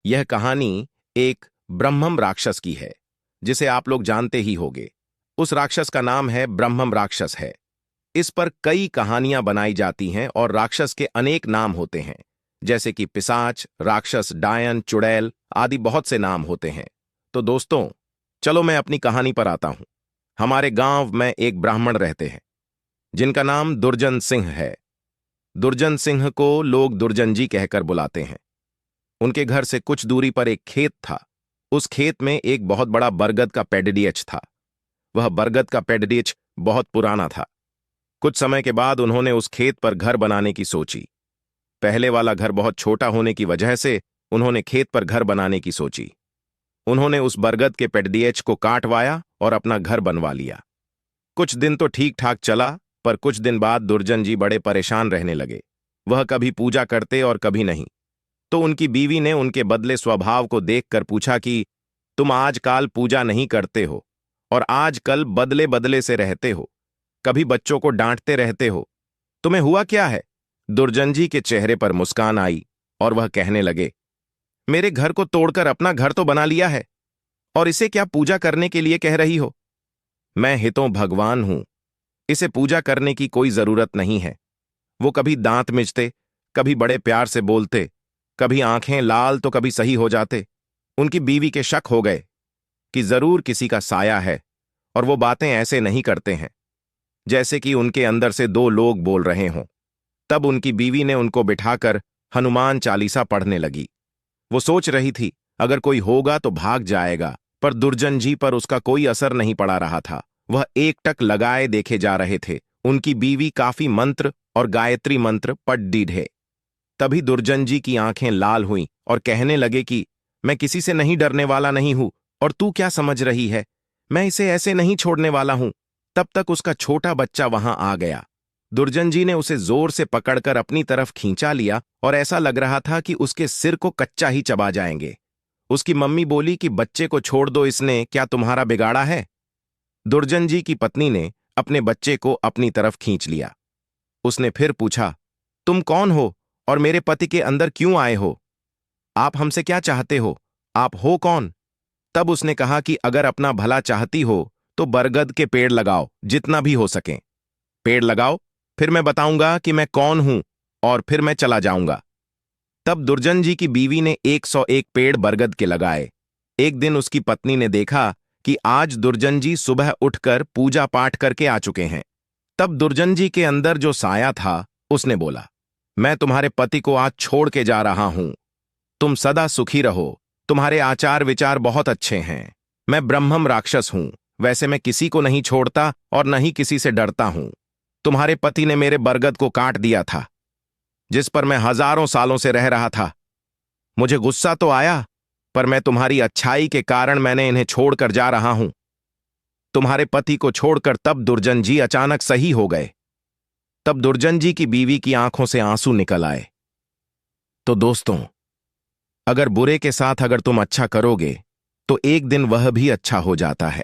यह कहानी एक ब्रह्मम राक्षस की है, जिसे आप लोग जानते ही होंगे। उस राक्षस का नाम है ब्रह्मम राक्षस है। इस पर कई कहानियां बनाई जाती हैं और राक्षस के अनेक नाम होते हैं, जैसे कि पिशाच, राक्षस, डायन, चुड़ैल आदि बहुत से नाम होते हैं। तो दोस्तों, चलो मैं अपनी कहानी पर आता हूं। हमारे गांव में एक ब्राह्मण रहते हैं, जिनका नाम दुर्जन सिंह है। दुर्जन सिंह को लोग दुर्जन जी कहकर बुलाते हैं। उनके घर से कुछ दूरी पर एक खेत था। उस खेत में एक बहुत बड़ा बरगद का पेड़ था। वह बरगद का पेड़ बहुत पुराना था। कुछ समय के बाद उन्होंने उस खेत पर घर बनाने की सोची। पहले वाला घर बहुत छोटा होने की वजह से उन्होंने खेत पर घर बनाने की सोची। उन्होंने उस बरगद के पेड़ को काटवाया और अपना घर बनवा लिया। कुछ दिन तो ठीक ठाक चला, पर कुछ दिन बाद दुर्जन जी बड़े परेशान रहने लगे। वह कभी पूजा करते और कभी नहीं। तो उनकी बीवी ने उनके बदले स्वभाव को देखकर पूछा कि तुम आजकल पूजा नहीं करते हो और आजकल बदले बदले से रहते हो, कभी बच्चों को डांटते रहते हो, तुम्हें हुआ क्या है? दुर्जन जी के चेहरे पर मुस्कान आई और वह कहने लगे, मेरे घर को तोड़कर अपना घर तो बना लिया है, और इसे क्या पूजा करने के लिए कह रही हो? मैं हितों भगवान हूं, इसे पूजा करने की कोई जरूरत नहीं है। वो कभी दांत मिचते, कभी बड़े प्यार से बोलते, कभी आंखें लाल तो कभी सही हो जाते। उनकी बीवी के शक हो गए कि जरूर किसी का साया है, और वो बातें ऐसे नहीं करते हैं जैसे कि उनके अंदर से दो लोग बोल रहे हों। तब उनकी बीवी ने उनको बिठाकर हनुमान चालीसा पढ़ने लगी। वो सोच रही थी अगर कोई होगा तो भाग जाएगा, पर दुर्जन जी पर उसका कोई असर नहीं पड़ा रहा था। वह एकटक लगाए देखे जा रहे थे। उनकी बीवी काफी मंत्र और गायत्री मंत्र पढ़ डीढ़े। तभी दुर्जन जी की आंखें लाल हुईं और कहने लगे कि मैं किसी से नहीं डरने वाला नहीं हूं, और तू क्या समझ रही है, मैं इसे ऐसे नहीं छोड़ने वाला हूं। तब तक उसका छोटा बच्चा वहां आ गया। दुर्जन जी ने उसे जोर से पकड़कर अपनी तरफ खींचा लिया और ऐसा लग रहा था कि उसके सिर को कच्चा ही चबा जाएंगे। उसकी मम्मी बोली कि बच्चे को छोड़ दो, इसने क्या तुम्हारा बिगाड़ा है? दुर्जन जी की पत्नी ने अपने बच्चे को अपनी तरफ खींच लिया। उसने फिर पूछा, तुम कौन हो और मेरे पति के अंदर क्यों आए हो? आप हमसे क्या चाहते हो? आप हो कौन? तब उसने कहा कि अगर अपना भला चाहती हो तो बरगद के पेड़ लगाओ, जितना भी हो सके। पेड़ लगाओ, फिर मैं बताऊंगा कि मैं कौन हूं, और फिर मैं चला जाऊंगा। तब दुर्जन जी की बीवी ने 101 पेड़ बरगद के लगाए। एक दिन उसकी पत्नी ने देखा कि आज दुर्जन जी सुबह उठकर पूजा पाठ करके आ चुके हैं। तब दुर्जन जी के अंदर जो साया था, उसने बोला, मैं तुम्हारे पति को आज छोड़ के जा रहा हूं। तुम सदा सुखी रहो, तुम्हारे आचार विचार बहुत अच्छे हैं। मैं ब्रह्मम राक्षस हूं, वैसे मैं किसी को नहीं छोड़ता और न ही किसी से डरता हूं। तुम्हारे पति ने मेरे बरगद को काट दिया था, जिस पर मैं हजारों सालों से रह रहा था। मुझे गुस्सा तो आया, पर मैं तुम्हारी अच्छाई के कारण मैंने इन्हें छोड़कर जा रहा हूं। तुम्हारे पति को छोड़कर तब दुर्जन जी अचानक सही हो गए। तब दुर्जन जी की बीवी की आंखों से आंसू निकल आए। तो दोस्तों, अगर बुरे के साथ अगर तुम अच्छा करोगे तो एक दिन वह भी अच्छा हो जाता है।